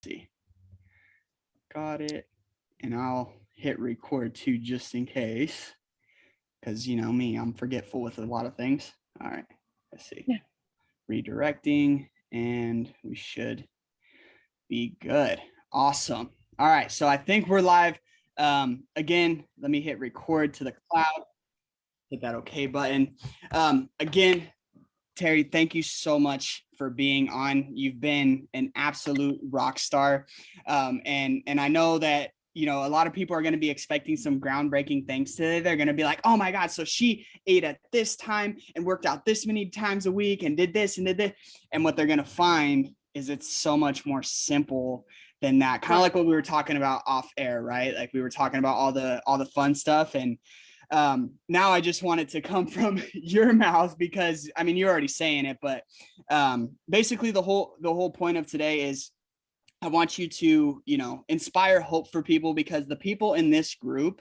See, got it. And I'll hit record too, just in case, because you know me, I'm forgetful with a lot of things. All right, let's see. Yeah. Redirecting, and we should be good. Awesome. All right, so I think we're live. Again, let me hit record to the cloud. Hit that OK button. Again, Tarri, thank you so much for being on. You've been an absolute rock star. And I know that, you know, a lot of people are going to be expecting some groundbreaking things today. They're going to be like, oh my God, so she ate at this time and worked out this many times a week and did this and did this. And what they're going to find is it's so much more simple than that. Kind of like what we were talking about off air, right? Like we were talking about all the fun stuff. And now I just want it to come from your mouth, because I mean, you're already saying it, but basically the whole point of today is I want you to, you know, inspire hope for people, because the people in this group,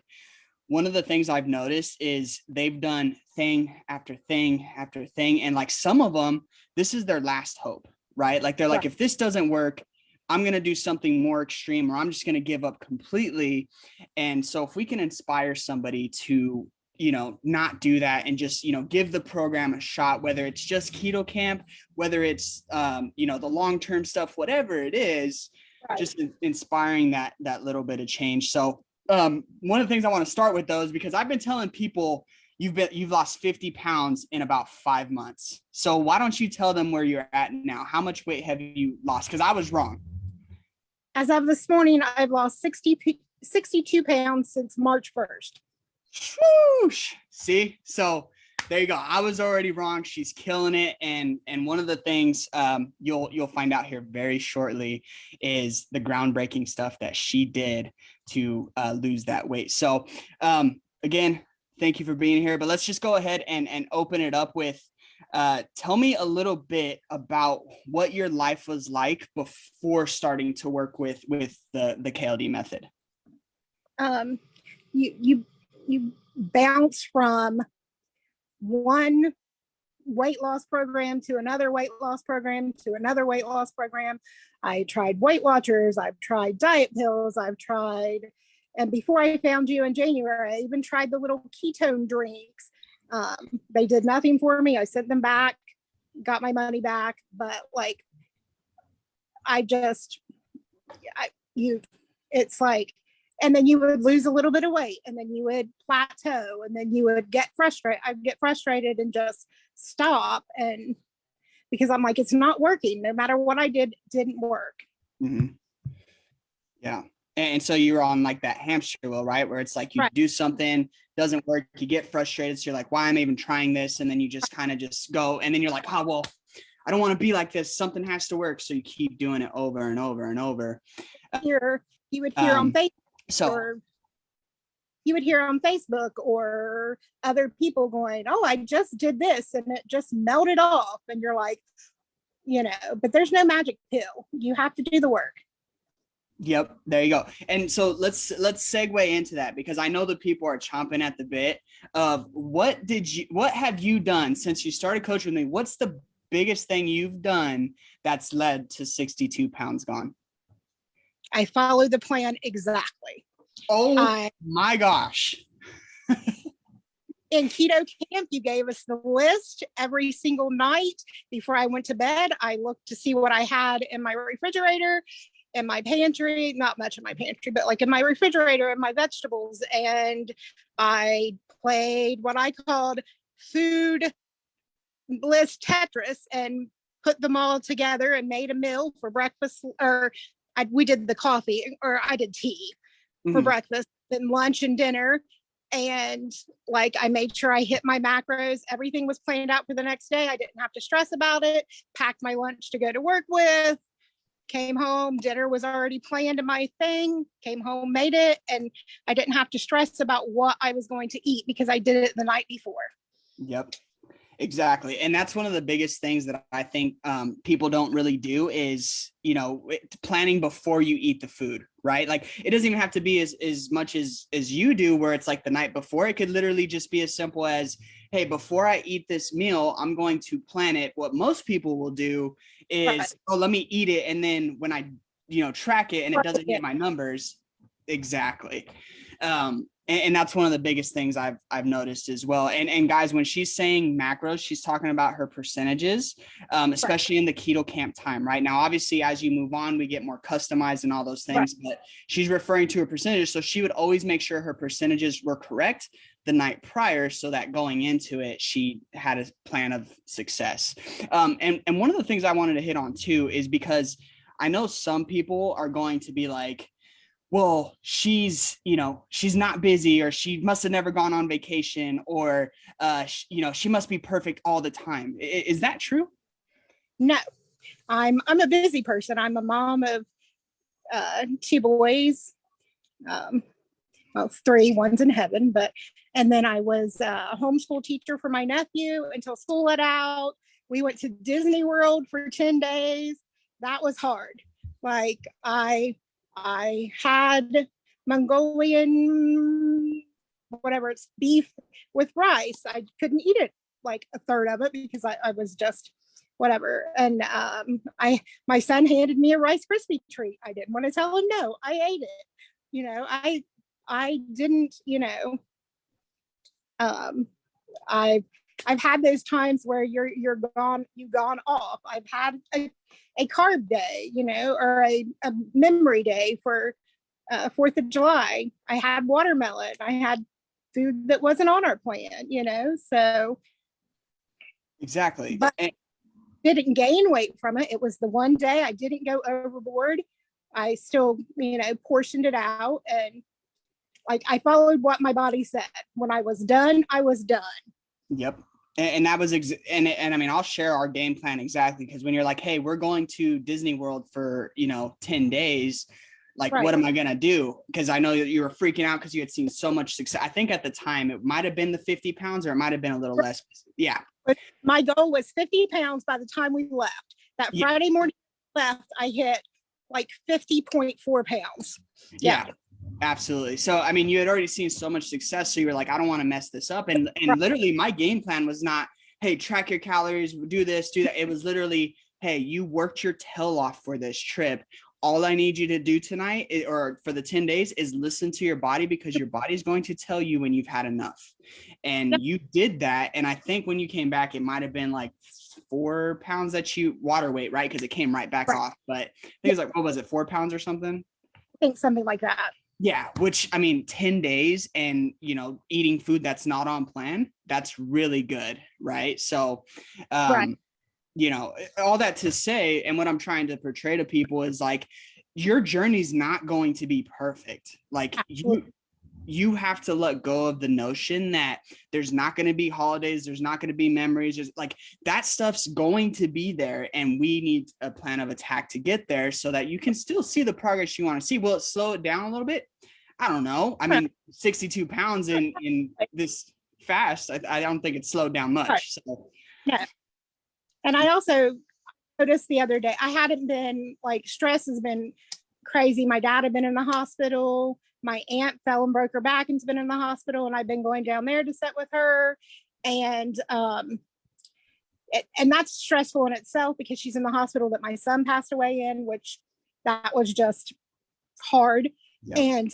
one of the things I've noticed is they've done thing after thing after thing. And like some of them, this is their last hope, right? Like they're like, if this doesn't work, I'm going to do something more extreme, or I'm just going to give up completely. And so if we can inspire somebody to, you know, not do that and just, you know, give the program a shot, whether it's just keto camp, whether it's, you know, the long-term stuff, whatever it is, just inspiring that little bit of change. So one of the things I want to start with, though, is because I've been telling people you've lost 50 pounds in about 5 months. So why don't you tell them where you're at now? How much weight have you lost? Because I was wrong. As of this morning, I've lost 62 pounds since March 1st. Swoosh. See, so there you go. I was already wrong. She's killing it. And one of the things you'll find out here very shortly is the groundbreaking stuff that she did to lose that weight. So again, thank you for being here. But let's just go ahead and open it up with tell me a little bit about what your life was like before starting to work with the KLD method. You bounce from one weight loss program to another weight loss program to another weight loss program. I tried Weight Watchers, I've tried diet pills, and before I found you in January, I even tried the little ketone drinks. They did nothing for me. I sent them back, got my money back, but like, it's like, and then you would lose a little bit of weight, and then you would plateau, and then you would get frustrated. I'd get frustrated and just stop. And because I'm like, it's not working. No matter what I did, it didn't work. Mm-hmm. Yeah. And so you're on like that hamster wheel, right? Where it's like you do something, doesn't work, you get frustrated. So you're like, why am I even trying this? And then you just kind of just go. And then you're like, oh, well, I don't want to be like this. Something has to work. So you keep doing it over and over and over. You would hear on Facebook. You would hear on Facebook or other people going, oh, I just did this and it just melted off. And you're like, you know, but there's no magic pill. You have to do the work. Yep, there you go. And so let's segue into that, because I know the people are chomping at the bit of what have you done since you started coaching with me? What's the biggest thing you've done that's led to 62 pounds gone? I followed the plan exactly. Oh my gosh. In keto camp, you gave us the list every single night before I went to bed. I looked to see what I had in my refrigerator, in my pantry, not much in my pantry, but like in my refrigerator and my vegetables. And I played what I called food list Tetris and put them all together and made a meal for breakfast. Or we did the coffee, or I did tea for breakfast, then lunch and dinner. And like, I made sure I hit my macros. Everything was planned out for the next day. I didn't have to stress about it. Packed my lunch to go to work with. Came home, dinner was already planned in my thing, came home, made it, and I didn't have to stress about what I was going to eat because I did it the night before. Yep, exactly. And that's one of the biggest things that I think people don't really do is, you know, planning before you eat the food, right? Like it doesn't even have to be as much as you do, where it's like the night before. It could literally just be as simple as, hey, before I eat this meal, I'm going to plan it. What most people will do is, oh, let me eat it. And then when I track it and it doesn't hit my numbers. Exactly. And that's one of the biggest things I've noticed as well. And guys, when she's saying macros, she's talking about her percentages, especially in the keto camp time. Right now, obviously, as you move on, we get more customized and all those things. But she's referring to her percentages, so she would always make sure her percentages were correct the night prior, so that going into it, she had a plan of success. And one of the things I wanted to hit on too is because I know some people are going to be like, well, she's not busy, or she must have never gone on vacation, or, she must be perfect all the time. Is that true? No, I'm a busy person. I'm a mom of 2 boys. Well, 3, one's in heaven, and then I was a homeschool teacher for my nephew until school let out. We went to Disney World for 10 days. That was hard. Like I had Mongolian, whatever, it's beef with rice. I couldn't eat it, like a third of it, because I was just whatever. And my son handed me a Rice Krispie treat. I didn't want to tell him no. I ate it. I didn't, I've had those times where you've gone off. I've had a carb day, or a memory day for 4th of July. I had watermelon. I had food that wasn't on our plan, so. Exactly. But didn't gain weight from it. It was the one day I didn't go overboard. I still, portioned it out, and like I followed what my body said. When I was done, I was done. Yep. And that was, and I mean, I'll share our game plan exactly. Because when you're like, hey, we're going to Disney World for, 10 days, like, what am I going to do? Because I know that you were freaking out because you had seen so much success. I think at the time it might've been the 50 pounds, or it might've been a little less. Yeah. But my goal was 50 pounds by the time we left. That Friday morning left, I hit like 50.4 pounds. Yeah. Absolutely. So, I mean, you had already seen so much success. So you were like, I don't want to mess this up. And literally my game plan was not, hey, track your calories, do this, do that. It was literally, hey, you worked your tail off for this trip. All I need you to do tonight, or for the 10 days, is listen to your body, because your body is going to tell you when you've had enough. And you did that. And I think when you came back, it might've been like 4 pounds that you water weight, right? Because it came right back off. But I think it was like, what was it, 4 pounds or something? I think something like that. Yeah, which, I mean, 10 days and, eating food that's not on plan, that's really good, right? So, all that to say, and what I'm trying to portray to people is like, your journey's not going to be perfect. Like, you have to let go of the notion that there's not going to be holidays, there's not going to be memories, there's like, that stuff's going to be there, and we need a plan of attack to get there so that you can still see the progress you want to see. Will it slow it down a little bit? I don't know. I mean, 62 pounds in this fast, I don't think it slowed down much. So. Yeah. And I also noticed the other day, I hadn't been, like, stress has been crazy. My dad had been in the hospital. My aunt fell and broke her back and's been in the hospital, and I've been going down there to sit with her. And that's stressful in itself, because she's in the hospital that my son passed away in, which that was just hard. Yeah. And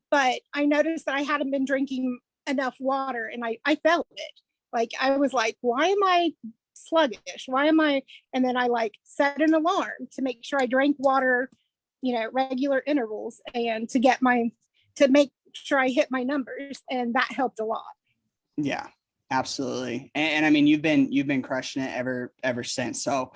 but I noticed that I hadn't been drinking enough water, and I felt it. Like, I was like, why am I sluggish? And then I set an alarm to make sure I drank water, regular intervals, and to make sure I hit my numbers. And that helped a lot. Yeah, absolutely. And I mean, you've been crushing it ever since. So,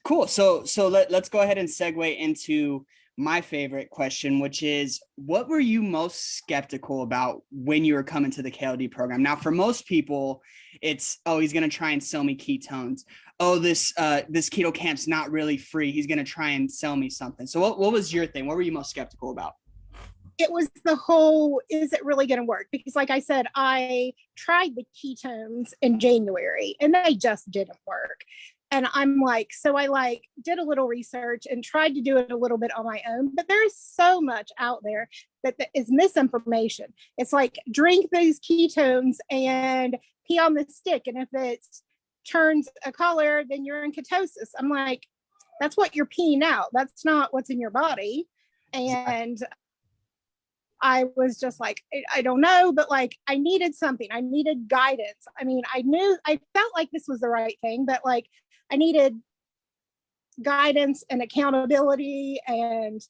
cool. So let's go ahead and segue into my favorite question, which is, what were you most skeptical about when you were coming to the KLD program? Now, for most people, it's, oh, he's going to try and sell me ketones. Oh, this keto camp's not really free. He's going to try and sell me something. So what was your thing? What were you most skeptical about? It was the whole, is it really going to work? Because like I said, I tried the ketones in January and they just didn't work. And I'm like, so I did a little research and tried to do it a little bit on my own, but there's so much out there that is misinformation. It's like, drink these ketones and pee on the stick. And if it turns a color, then you're in ketosis. I'm like, that's what you're peeing out. That's not what's in your body. And Exactly. I was just like, I don't know, but like I needed something. I needed guidance. I mean, I felt like this was the right thing, but like I needed guidance and accountability and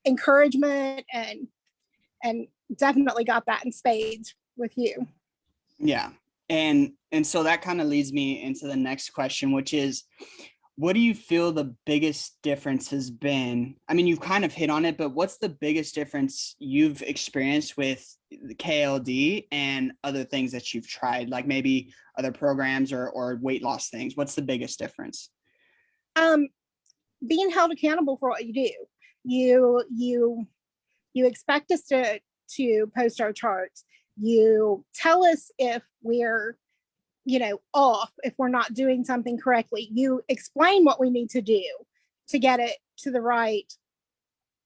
encouragement, and definitely got that in spades with you. Yeah. And so that kind of leads me into the next question, which is, what do you feel the biggest difference has been? I mean, you've kind of hit on it, but what's the biggest difference you've experienced with the KLD and other things that you've tried, like maybe other programs or weight loss things? What's the biggest difference? Being held accountable for what you do. You expect us to post our charts. You tell us if we're off, if we're not doing something correctly. You explain what we need to do to get it to the right,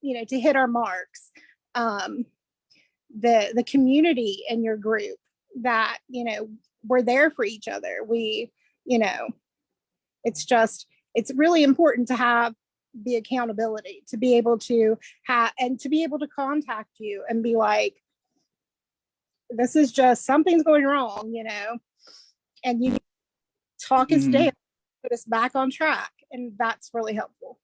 to hit our marks. The community in your group, that we're there for each other. It's really important to have the accountability, to be able to have, and to be able to contact you and be like, this is just, something's going wrong, and you talk us down, put us back on track. And that's really helpful.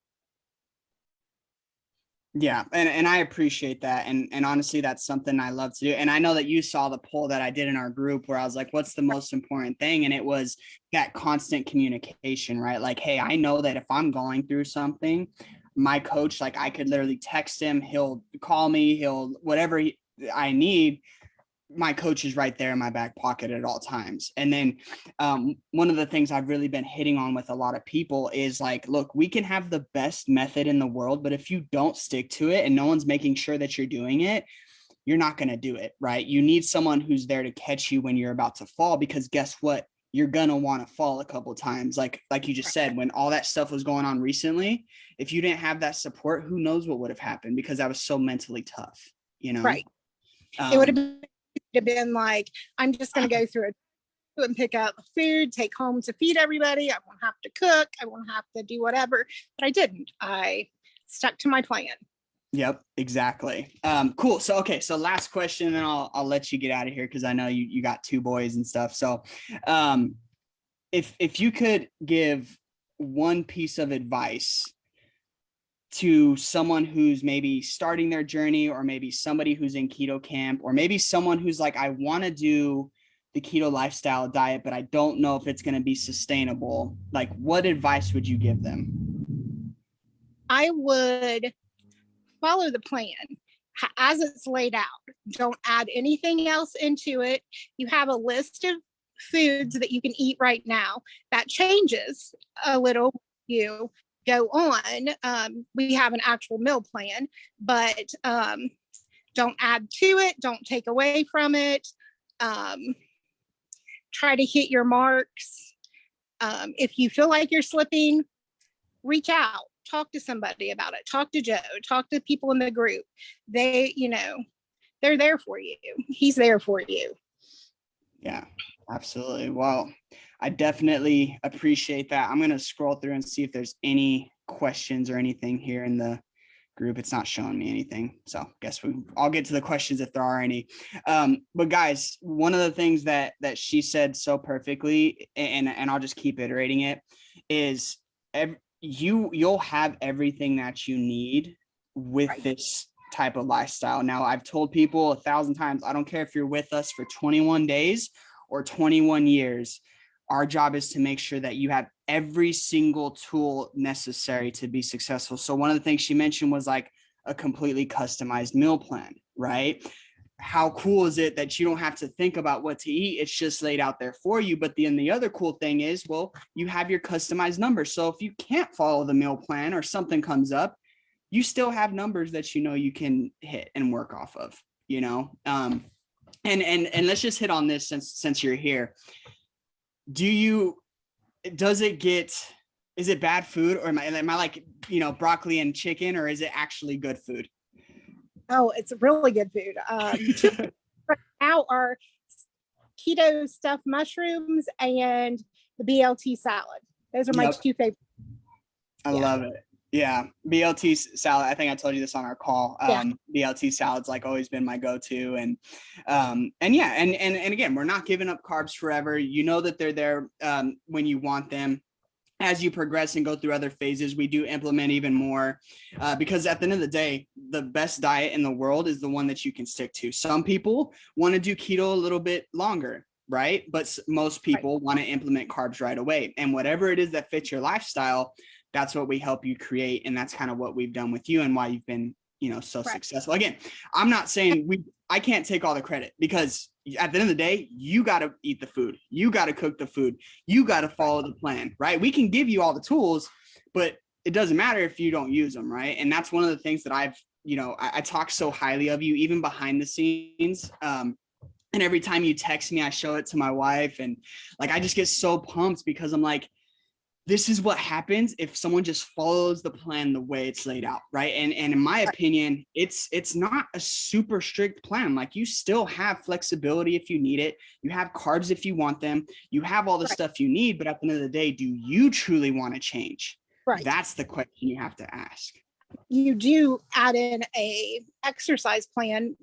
Yeah, and I appreciate that. And honestly, that's something I love to do. And I know that you saw the poll that I did in our group where I was like, what's the most important thing? And it was that constant communication, right? Like, hey, I know that if I'm going through something, my coach, like I could literally text him, he'll call me, he'll whatever I need. My coach is right there in my back pocket at all times. And then one of the things I've really been hitting on with a lot of people is like, look, we can have the best method in the world, but if you don't stick to it and no one's making sure that you're doing it, you're not going to do it, right? You need someone who's there to catch you when you're about to fall, because guess what? You're going to want to fall a couple of times. Like you just said, when all that stuff was going on recently, if you didn't have that support, who knows what would have happened, because I was so mentally tough, Right. It would have been like, I'm just going to go through it and pick up food, take home to feed everybody. I won't have to cook. I won't have to do whatever. But I didn't. I stuck to my plan. Yep, exactly. Cool. So, okay. So last question, and then I'll let you get out of here, because I know you got two boys and stuff. So if you could give one piece of advice to someone who's maybe starting their journey, or maybe somebody who's in keto camp, or maybe someone who's like, I want to do the keto lifestyle diet, but I don't know if it's going to be sustainable, like what advice would you give them? I would follow the plan as it's laid out. Don't add anything else into it. You have a list of foods that you can eat right now. That changes a little. You go on. We have an actual meal plan, but don't add to it. Don't take away from it. Try to hit your marks. If you feel like you're slipping, reach out, talk to somebody about it. Talk to Joe, talk to people in the group. They're there for you. He's there for you. Yeah, absolutely. Well, I definitely appreciate that. I'm going to scroll through and see if there's any questions or anything here in the group. It's not showing me anything. So I guess I'll get to the questions if there are any. But guys, one of the things that she said so perfectly, and I'll just keep iterating it, is you'll have everything that you need with this type of lifestyle. Now, I've told people 1,000 times, I don't care if you're with us for 21 days or 21 years. Our job is to make sure that you have every single tool necessary to be successful. So one of the things she mentioned was like a completely customized meal plan, right? How cool is it that you don't have to think about what to eat? It's just laid out there for you. But then the other cool thing is, well, you have your customized numbers. So if you can't follow the meal plan or something comes up, you still have numbers that you can hit and work off of, and let's just hit on this since you're here. Is it bad food, or am I like, broccoli and chicken, or is it actually good food? Oh, it's really good food. Right now are keto stuffed mushrooms and the BLT salad. Those are my two favorites. I love it. Yeah. BLT salad. I think I told you this on our call. BLT salad's like always been my go-to. And yeah, and again, we're not giving up carbs forever. You know that they're there when you want them. As you progress and go through other phases, we do implement even more because at the end of the day, the best diet in the world is the one that you can stick to. Some people want to do keto a little bit longer, right? But most people want to implement carbs right away. And whatever it is that fits your lifestyle, that's what we help you create. And that's kind of what we've done with you and why you've been, so successful. Again, I'm not saying I can't take all the credit because at the end of the day, you got to eat the food. You got to cook the food. You got to follow the plan, right? We can give you all the tools, but it doesn't matter if you don't use them, right? And that's one of the things that I talk so highly of you, even behind the scenes. And every time you text me, I show it to my wife. And like, I just get so pumped because I'm like, this is what happens if someone just follows the plan the way it's laid out, right? And in my opinion, it's not a super strict plan. Like you still have flexibility if you need it. You have carbs if you want them. You have all the stuff you need, but at the end of the day, do you truly want to change? Right. That's the question you have to ask. You do add in a exercise plan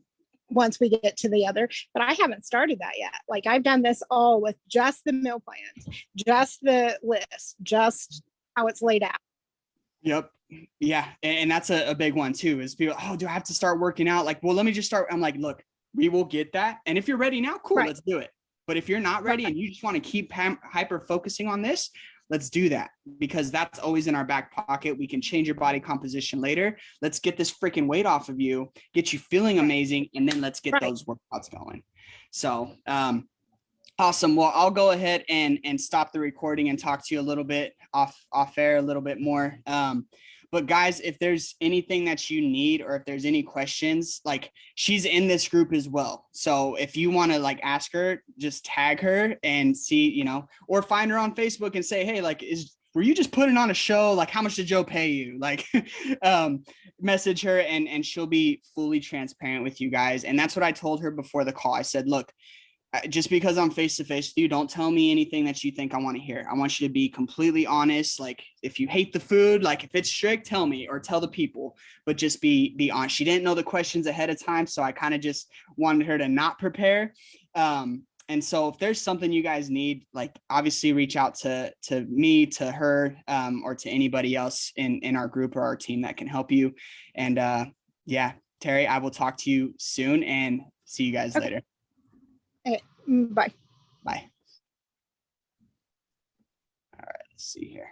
once we get to the other, but I haven't started that yet. Like I've done this all with just the meal plans, just the list, just how it's laid out. Yep. Yeah. And that's a big one too, is people, oh, do I have to start working out? Like, well, let me just start. I'm like, look, we will get that. And if you're ready now, cool, let's do it. But if you're not ready and you just want to keep hyper focusing on this, let's do that because that's always in our back pocket. We can change your body composition later. Let's get this freaking weight off of you, get you feeling amazing, and then let's get those workouts going. So awesome. Well, I'll go ahead and stop the recording and talk to you a little bit off air a little bit more. But guys, if there's anything that you need or if there's any questions, like she's in this group as well. So if you want to like ask her, just tag her and see, or find her on Facebook and say, hey, like, were you just putting on a show? Like, how much did Joe pay you? Like, message her and she'll be fully transparent with you guys. And that's what I told her before the call. I said, look, just because I'm face to face with you, don't tell me anything that you think I want to hear. I want you to be completely honest. Like if you hate the food, like if it's strict, tell me or tell the people, but just be honest. She didn't know the questions ahead of time. So I kind of just wanted her to not prepare. And so if there's something you guys need, like obviously reach out to me, to her, or to anybody else in our group or our team that can help you. And yeah, Tarri, I will talk to you soon and see you guys later. Bye. Bye. All right, let's see here.